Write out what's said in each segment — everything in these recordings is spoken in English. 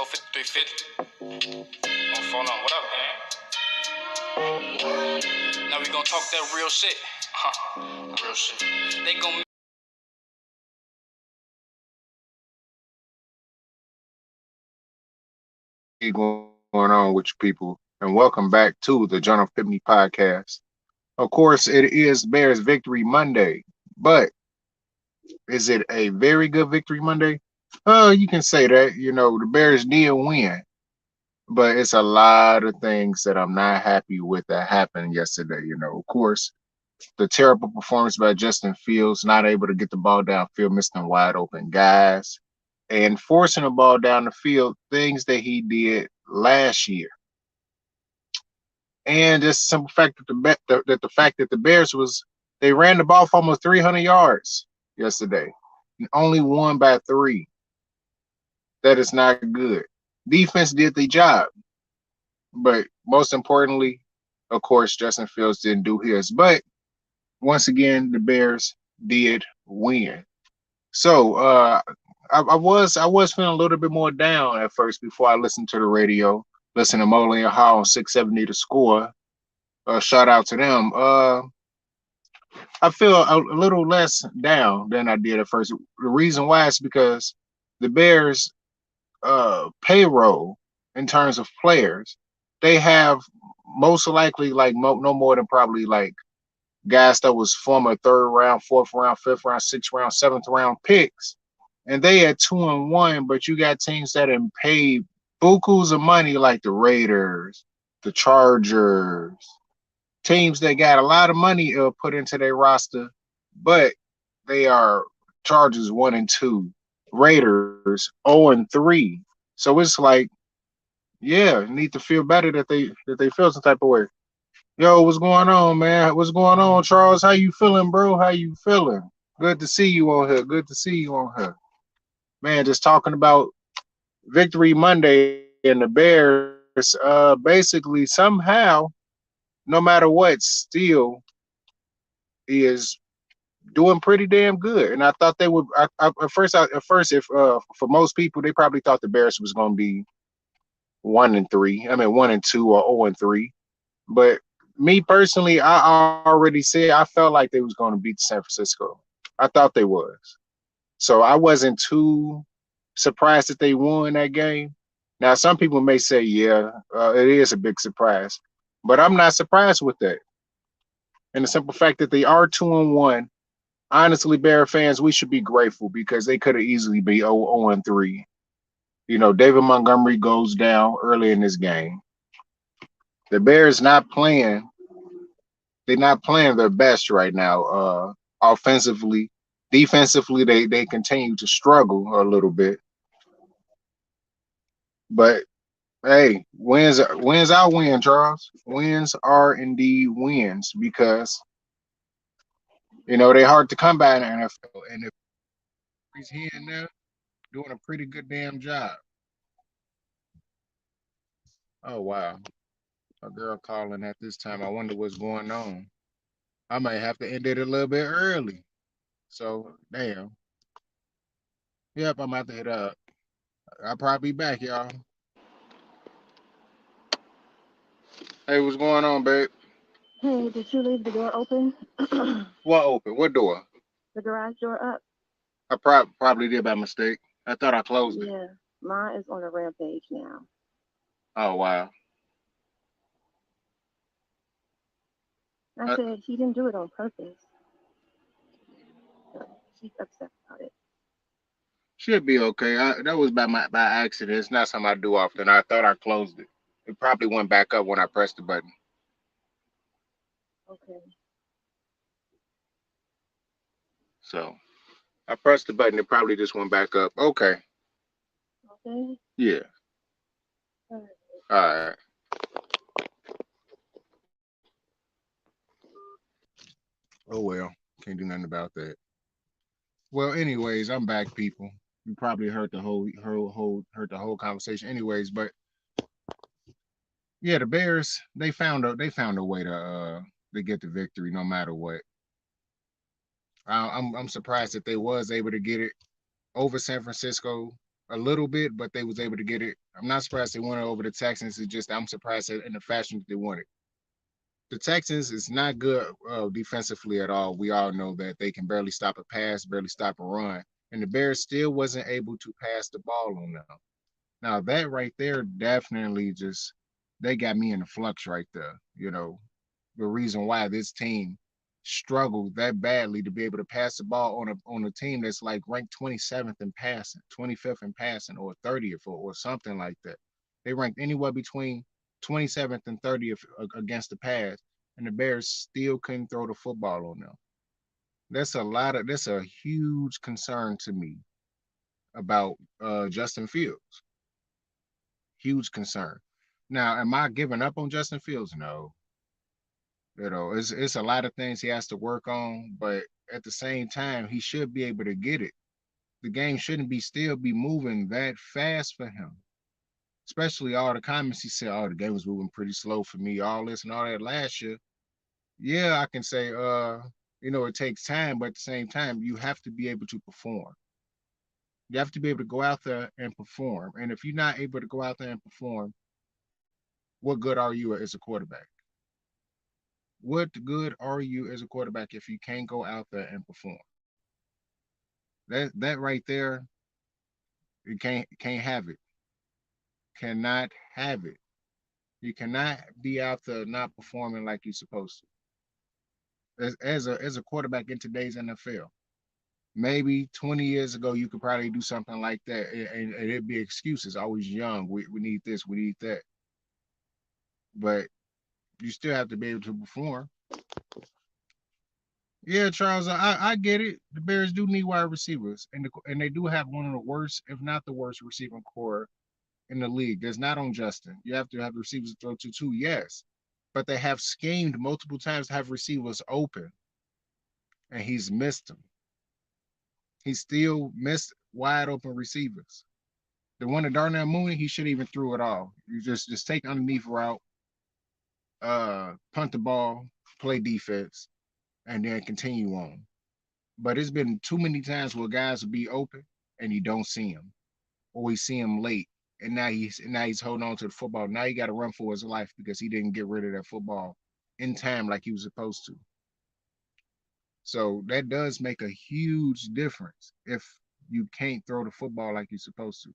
Oh, phone on. What up, man? Now we gonna talk that real shit. Real shit. They gonna going on with you people, and welcome back to the John of Pitney podcast. Of course, it is Bears Victory Monday, but is it a very good Victory Monday? You can say that. You know, the Bears did win, but it's a lot of things that I'm not happy with that happened yesterday. You know, of course, the terrible performance by Justin Fields, not able to get the ball downfield, missing wide open guys, and forcing the ball down the field, things that he did last year. And just the simple fact that the fact that the Bears was they ran the ball for almost 300 yards yesterday, and only won by three. That is not good. Defense did the job, but most importantly, of course, Justin Fields didn't do his. But once again, the Bears did win. So I was feeling a little bit more down at first before I listened to the radio, listen to Moley and Hall on 670 to score. Shout out to them. I feel a little less down than I did at first. The reason why is because the Bears payroll in terms of players, they have most likely like no more than probably like guys that was former third round, fourth round, fifth round, sixth round, seventh round picks. And they at 2-1, but you got teams that have paid bukus of money like the Raiders, the Chargers, teams that got a lot of money put into their roster, but they are Chargers 1-2, Raiders 0-3. So it's like, yeah, need to feel better that they feel some type of way. Yo, what's going on, man? What's going on, Charles? How you feeling, bro? How you feeling? Good to see you on here. Good to see you on here. Man, just talking about Victory Monday and the Bears, basically somehow, no matter what, still is doing pretty damn good. And I thought they would. At first, if for most people, they probably thought the Bears was going to be 1-3. I mean, 1-2 or 0-3. But me personally, I already said I felt like they was going to beat San Francisco. I thought they was. So I wasn't too surprised that they won that game. Now, some people may say, yeah, it is a big surprise, but I'm not surprised with that. And the simple fact that they are 2-1, honestly, Bear fans, we should be grateful because they could have easily be 0-3. You know, David Montgomery goes down early in this game. The Bears not playing. They're not playing their best right now. Offensively, defensively, they continue to struggle a little bit. But hey, wins our win, Charles. Wins are indeed wins because they're hard to come by in the NFL. And if he's here and there doing a pretty good damn job. Oh wow. A girl calling at this time. I wonder what's going on. I might have to end it a little bit early. So damn. Yep, I'm about to hit up. I'll probably be back, y'all. Hey, what's going on, babe? Hey, did you leave the door open? What open? What door? The garage door up? I probably did by mistake. I thought I closed it. Yeah, mine is on a rampage now. Oh wow. I I said he didn't do it on purpose. So she's upset about it. should be okay. That was by accident. It's not something I do often. I thought I closed it. It probably went back up when I pressed the button. Okay. So I pressed the button. It probably just went back up. Okay. Okay. Yeah. All right. All right. Oh well. Can't do nothing about that. Well, anyways, I'm back, people. You probably heard the whole conversation, anyways. But yeah, the Bears they found a way to get the victory no matter what. I'm surprised that they was able to get it over San Francisco. a little bit, but they was able to get it. I'm not surprised they won it over the Texans. It's just I'm surprised in the fashion that they won it. The Texans is not good defensively at all. We all know that they can barely stop a pass, barely stop a run, and the Bears still wasn't able to pass the ball on them. Now that right there definitely just they got me in the flux right there. The reason why this team struggled that badly to be able to pass the ball on a team that's like ranked 27th in passing, 25th in passing, or 30th or something like that. They ranked anywhere between 27th and 30th against the pass, and the Bears still couldn't throw the football on them. That's a huge concern to me about Justin Fields. Huge concern. Now, am I giving up on Justin Fields? No. It's a lot of things he has to work on, but at the same time, he should be able to get it. The game shouldn't be still be moving that fast for him. Especially all the comments he said, oh, the game was moving pretty slow for me, all this and all that last year. Yeah, I can say it takes time, but at the same time, you have to be able to perform. You have to be able to go out there and perform. And if you're not able to go out there and perform, what good are you as a quarterback? What good are you as a quarterback if you can't go out there and perform? That right there, you can't have it. Cannot have it. You cannot be out there not performing like you're supposed to. As a quarterback in today's NFL, maybe 20 years ago you could probably do something like that, and it'd be excuses. I was young. We need this. We need that. But you still have to be able to perform. Yeah, Charles, I get it. The Bears do need wide receivers, and they do have one of the worst, if not the worst, receiving core in the league. That's not on Justin. You have to have receivers to throw to too, yes, but they have schemed multiple times to have receivers open, and he's missed them. He still missed wide open receivers. The one to Darnell Mooney, he should even threw it all. You just take underneath route, punt the ball, play defense, and then continue on. But it's been too many times where guys will be open and you don't see him, or we see him late, and now he's holding on to the football. Now he got to run for his life because he didn't get rid of that football in time like he was supposed to. So that does make a huge difference if you can't throw the football like you're supposed to.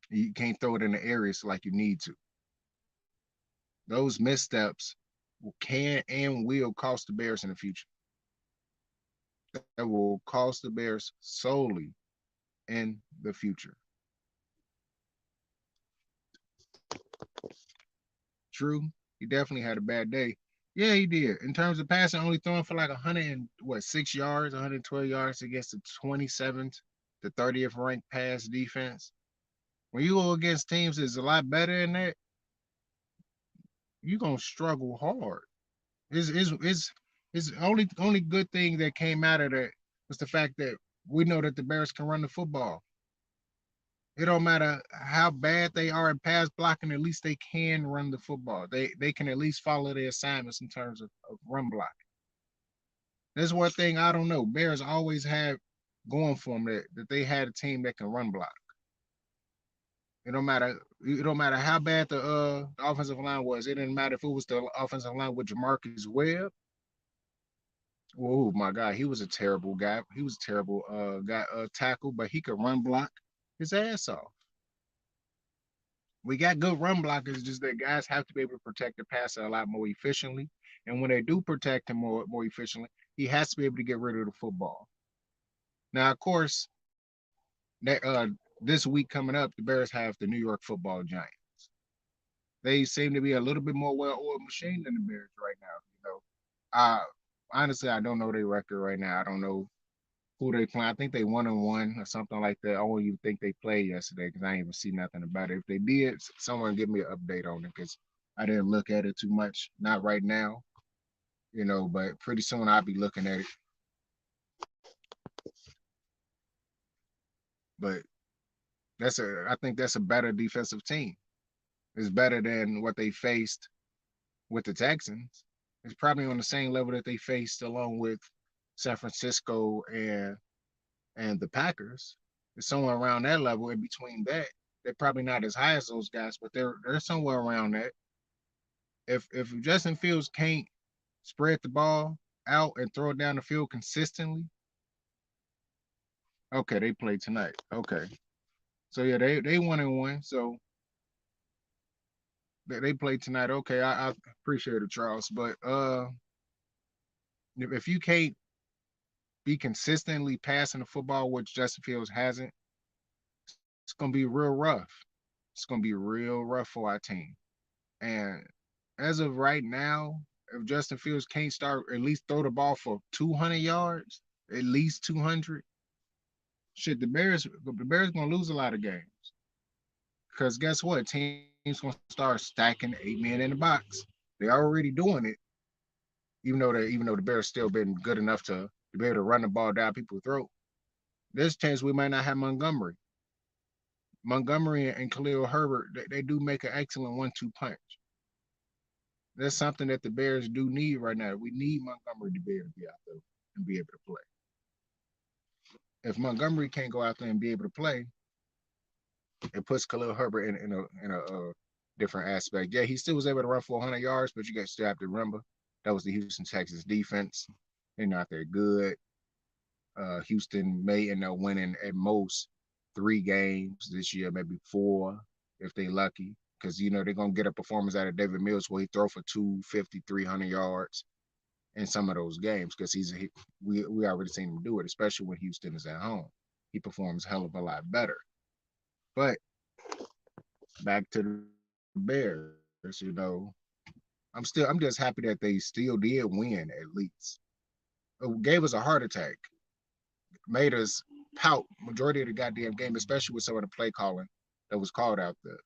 You can't throw it in the areas like you need to. Those missteps can and will cost the Bears in the future. That will cost the Bears solely in the future. True, he definitely had a bad day. Yeah, he did. In terms of passing, only throwing for like 106 yards, 112 yards against the 27th, the 30th ranked pass defense. When you go against teams that's a lot better than that, you're gonna struggle hard. Is only good thing that came out of that was the fact that we know that the Bears can run the football. It don't matter how bad they are at pass blocking, at least they can run the football. They can at least follow their assignments in terms of run blocking. That's one thing I don't know. Bears always have going for them that they had a team that can run block. It don't matter how bad the offensive line was. It didn't matter if it was the offensive line with Jamarcus Webb. Oh my God, he was a terrible guy. He was a terrible guy tackle, but he could run block his ass off. We got good run blockers, just that guys have to be able to protect the passer a lot more efficiently. And when they do protect him more efficiently, he has to be able to get rid of the football. Now, of course, that this week coming up, the Bears have the New York Football Giants. They seem to be a little bit more well-oiled machine than the Bears right now. I honestly I don't know their record right now. I don't know who they play. I think they 1-1 or something like that. I don't even think they played yesterday because I ain't even see nothing about it. If they did, someone give me an update on it because I didn't look at it too much. Not right now, but pretty soon I'll be looking at it. But I think that's a better defensive team. It's better than what they faced with the Texans. It's probably on the same level that they faced along with San Francisco and the Packers. It's somewhere around that level. In between that, they're probably not as high as those guys, but they're somewhere around that. If Justin Fields can't spread the ball out and throw it down the field consistently, okay, they play tonight. Okay, so yeah, they 1-1. So they play tonight. Okay, I appreciate it, Charles. But if you can't be consistently passing the football, which Justin Fields hasn't, it's gonna be real rough. It's gonna be real rough for our team. And as of right now, if Justin Fields can't start at least throw the ball for 200 yards, at least 200, shit, the Bears gonna lose a lot of games. Because guess what? Teams gonna start stacking 8 men in the box. They're already doing it, even though the Bears still been good enough to be able to run the ball down people's throat. There's a chance we might not have Montgomery. Montgomery and Khalil Herbert, they do make an excellent 1-2 punch. That's something that the Bears do need right now. We need Montgomery to be able to be out there and be able to play. If Montgomery can't go out there and be able to play, it puts Khalil Herbert in a different aspect. Yeah, he still was able to run for 100 yards, but you guys still have to remember that was the Houston Texans defense. They're not that good. Houston may end up winning at most 3 games this year, maybe 4 if they lucky, because they're gonna get a performance out of David Mills where he throw for 250, 300 yards in some of those games, because we already seen him do it, especially when Houston is at home. He performs a hell of a lot better. But back to the Bears, I'm just happy that they still did win at least. It gave us a heart attack, made us pout majority of the goddamn game, especially with some of the play calling that was called out there.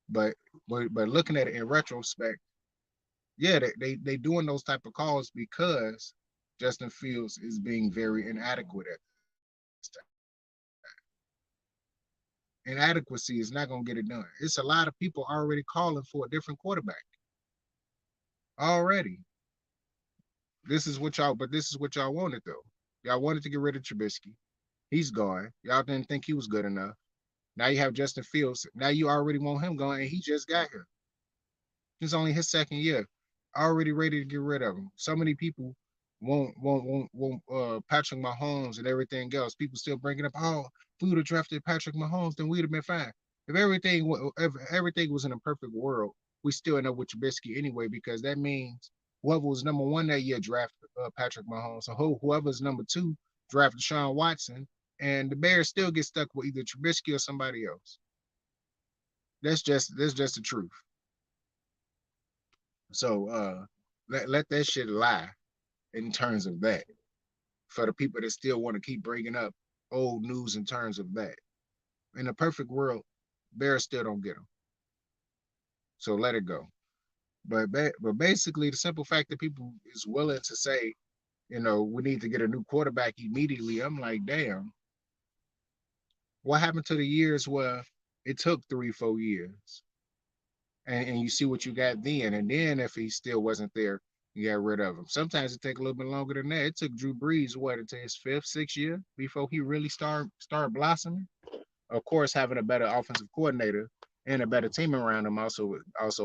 But looking at it in retrospect, yeah, they doing those type of calls because Justin Fields is being very inadequate at this time. Inadequacy is not gonna get it done. It's a lot of people already calling for a different quarterback. Already. This is what y'all wanted though. Y'all wanted to get rid of Trubisky. He's gone. Y'all didn't think he was good enough. Now you have Justin Fields. Now you already want him going, and he just got here. It's only his second year. Already ready to get rid of him. So many people want Patrick Mahomes and everything else. People still bringing up, oh, if we would have drafted Patrick Mahomes, then we'd have been fine. If everything was in a perfect world, we still end up with Trubisky anyway, because that means whoever was number 1 that year drafted Patrick Mahomes, so whoever's number 2 drafted Deshaun Watson, and the Bears still get stuck with either Trubisky or somebody else. That's just the truth. So let that shit lie in terms of that. For the people that still want to keep bringing up old news in terms of that. In a perfect world, Bears still don't get them. So let it go. But basically, the simple fact that people is willing to say, we need to get a new quarterback immediately. I'm like, damn. What happened to the years where it took 3-4 years? And you see what you got then. And then if he still wasn't there, you got rid of him. Sometimes it take a little bit longer than that. It took Drew Brees, until his 5th, 6th year before he really started blossoming. Of course, having a better offensive coordinator and a better team around him also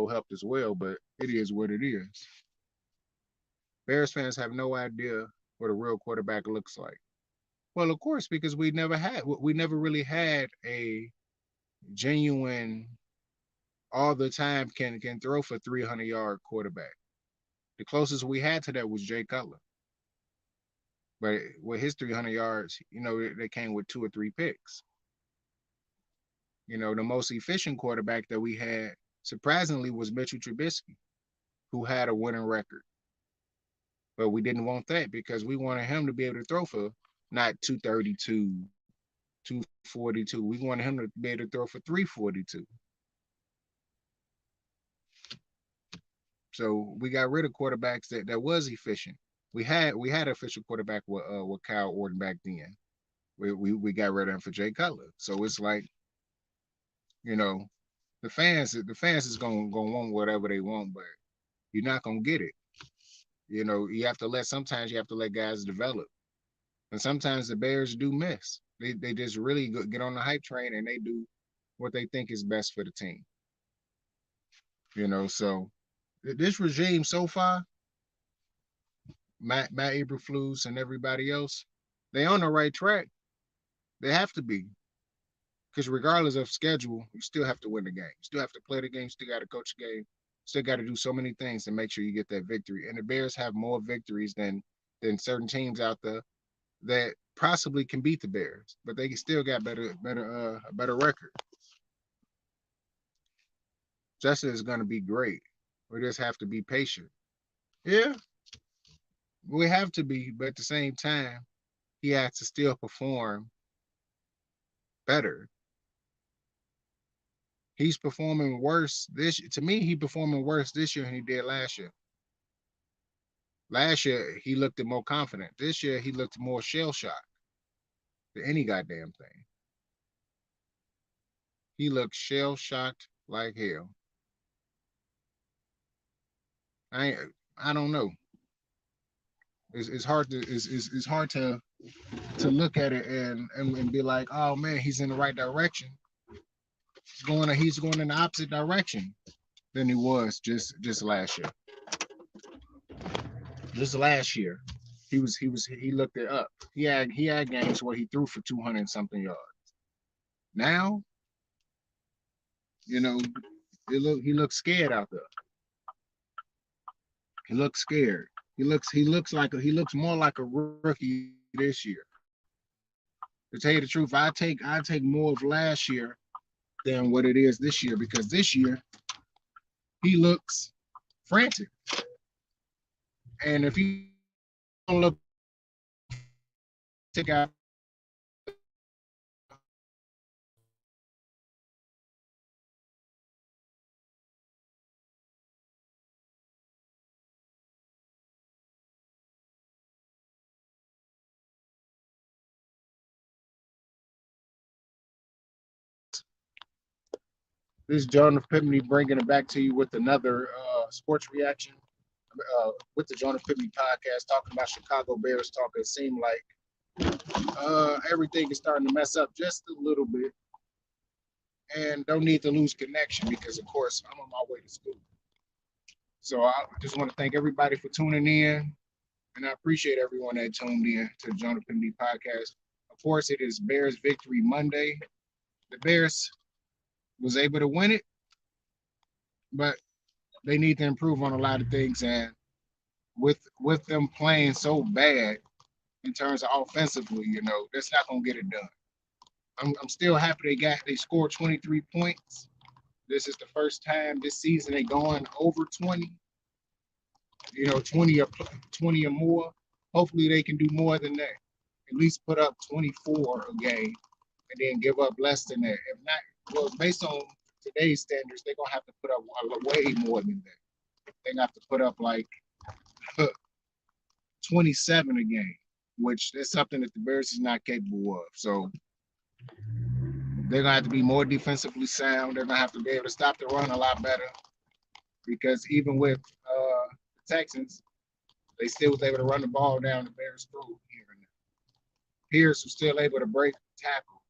helped as well, but it is what it is. Bears fans have no idea what a real quarterback looks like. Well, of course, because we never really had a genuine, all the time can throw for 300-yard quarterback. The closest we had to that was Jay Cutler. But with his 300 yards, they came with 2 or 3 picks. The most efficient quarterback that we had, surprisingly, was Mitchell Trubisky, who had a winning record. But we didn't want that because we wanted him to be able to throw for not 232, 242. We wanted him to be able to throw for 342. So we got rid of quarterbacks that was efficient. We had an official quarterback with Kyle Orton back then. We got rid of him for Jay Cutler. So it's like, the fans is gonna want whatever they want, but you're not gonna get it. Sometimes you have to let guys develop. And sometimes the Bears do miss. They just really get on the hype train and they do what they think is best for the team. So this regime so far, Matt Eberflus and everybody else, they on the right track. They have to be, because regardless of schedule, you still have to win the game. You still have to play the game. Still got to coach the game. Still got to do so many things to make sure you get that victory. And the Bears have more victories than certain teams out there that possibly can beat the Bears, but they still got a better record. Justin is going to be great. We just have to be patient. Yeah, we have to be, but at the same time, he has to still perform better. He's performing worse this. To me, he performing worse this year than he did last year. Last year he looked more confident. This year he looked more shell shocked than any goddamn thing. He looked shell shocked like hell. I don't know. It's hard to look at it and be like, oh man, he's in the right direction. He's going in the opposite direction than he was just last year. Just last year, he looked it up. He had games where he threw for 200 and something yards. Now, he looks scared out there. He looks scared. He looks more like a rookie this year. To tell you the truth, I take more of last year than what it is this year, because this year he looks frantic. And if he don't look take out this is Jonathan Pipney bringing it back to you with another sports reaction with the Jonathan Pipney podcast, talking about Chicago Bears talk. It seemed like everything is starting to mess up just a little bit, and don't need to lose connection because, of course, I'm on my way to school. So I just want to thank everybody for tuning in, and I appreciate everyone that tuned in to the Jonathan Pipney podcast. Of course, it is Bears Victory Monday. The Bears was able to win it, but they need to improve on a lot of things. And with them playing so bad in terms of offensively, that's not gonna get it done. I'm still happy they scored 23 points. This is the first time this season they gone over 20. 20 or more. Hopefully they can do more than that. At least put up 24 a game and then give up less than that. If not, well, based on today's standards, they're gonna have to put up way more than that. They have to put up like 27 a game, which is something that the Bears is not capable of. So they're gonna have to be more defensively sound. They're gonna have to be able to stop the run a lot better, because even with the Texans, they still was able to run the ball down the Bears' throat here and there. Pierce was still able to break tackle.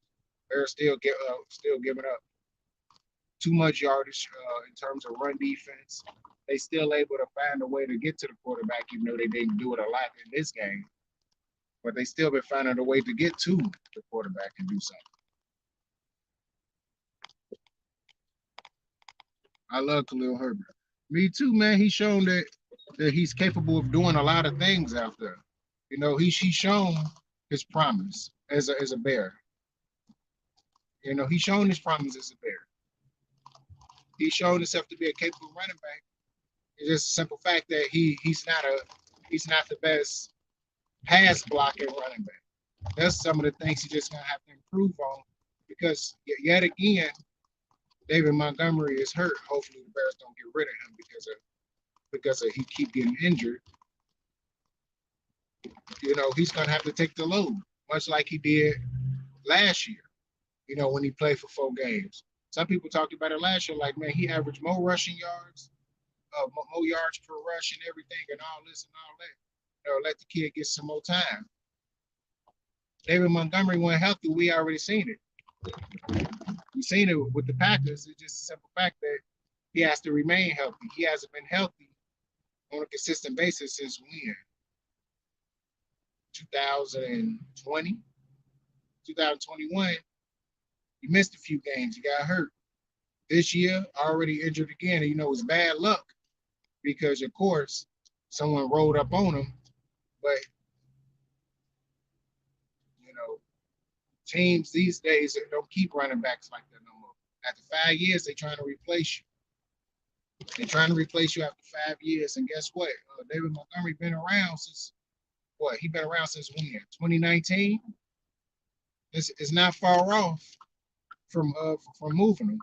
Bears still giving up too much yardage in terms of run defense. They still able to find a way to get to the quarterback, even though they didn't do it a lot in this game. But they still been finding a way to get to the quarterback and do something. I love Khalil Herbert. Me too, man. He's shown that he's capable of doing a lot of things out there. He's shown his promise as a Bear. He's shown his promise as a Bear. He's shown himself to be a capable running back. It's just a simple fact that he's not the best pass blocking running back. That's some of the things he's just gonna have to improve on, because yet again, David Montgomery is hurt. Hopefully the Bears don't get rid of him because he keep getting injured. He's gonna have to take the load, much like he did last year. When he played for 4 games. Some people talked about it last year, like, man, he averaged more rushing yards, more yards per rush and everything, and all this and all that. Let the kid get some more time. David Montgomery wasn't healthy, we already seen it. We seen it with the Packers. It's just a simple fact that he has to remain healthy. He hasn't been healthy on a consistent basis since when? 2020, 2021. He missed a few games. He got hurt. This year, already injured again. And, it's bad luck because, of course, someone rolled up on him. But, teams these days don't keep running backs like that no more. After 5 years, they're trying to replace you. They're trying to replace you after 5 years. And guess what? David Montgomery been around since what? He been around since when? 2019? It's not far off from moving him.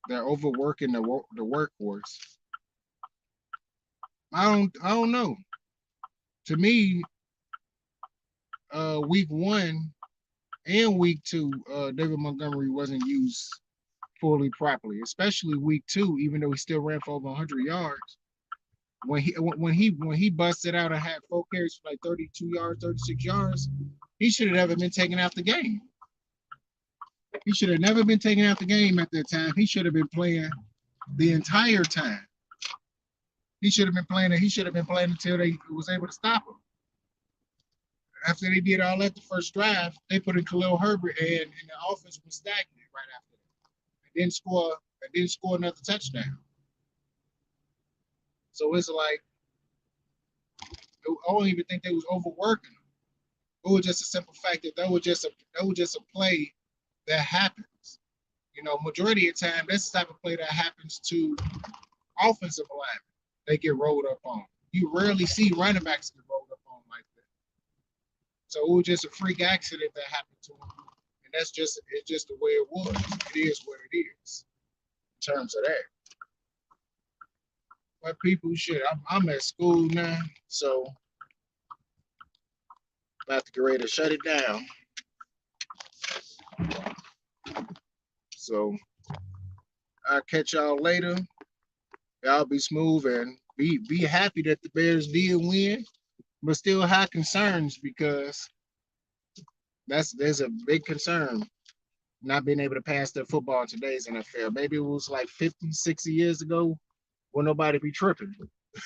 They're overworking the workforce. I don't know. To me, week 1 and week 2, David Montgomery wasn't used fully properly, especially week 2, even though he still ran for over 100 yards. When he busted out and had 4 carries for like 32 yards, 36 yards, he should have never been taken out the game. He should have never been taken out the game at that time. He should have been playing the entire time. He should have been playing until they was able to stop him. After they did all that the first drive, they put in Khalil Herbert and the offense was stagnant right after that. And didn't score another touchdown. So it's like, I don't even think they was overworking them. It was just a simple fact that was just a play that happens. Majority of the time, that's the type of play that happens to offensive linemen. They get rolled up on. You rarely see running backs get rolled up on like that. So it was just a freak accident that happened to him. And it's just the way it was. It is what it is in terms of that. But people, shit, I'm at school now, so I'm about to get ready to shut it down. So I'll catch y'all later. Y'all be smooth and be happy that the Bears did win, but still have concerns because there's a big concern not being able to pass their football in today's NFL. Maybe it was like 50, 60 years ago when nobody be tripping.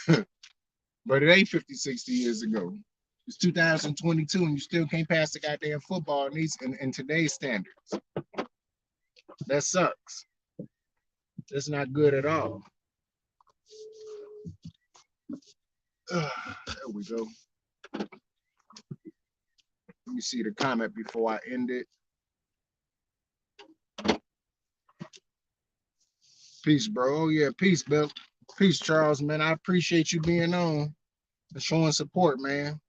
But it ain't 50, 60 years ago. It's 2022 and you still can't pass the goddamn football in today's standards. That sucks. That's not good at all. There we go. Let me see the comment before I end it. Peace, bro. Oh, yeah, peace, Bill. Peace, Charles, man. I appreciate you being on and showing support, man.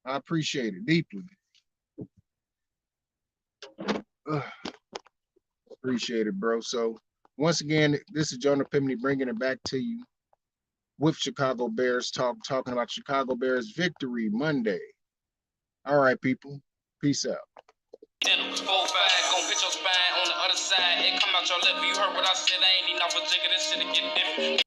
I appreciate it deeply. Appreciate it, bro. So, once again, this is Jonah Pimney bringing it back to you with Chicago Bears talking about Chicago Bears victory Monday. All right, people. Peace out. 4-5, gon' hit your spine on the other side. It come out your lip, you heard what I said. I ain't even off a jigger, this shit to get different.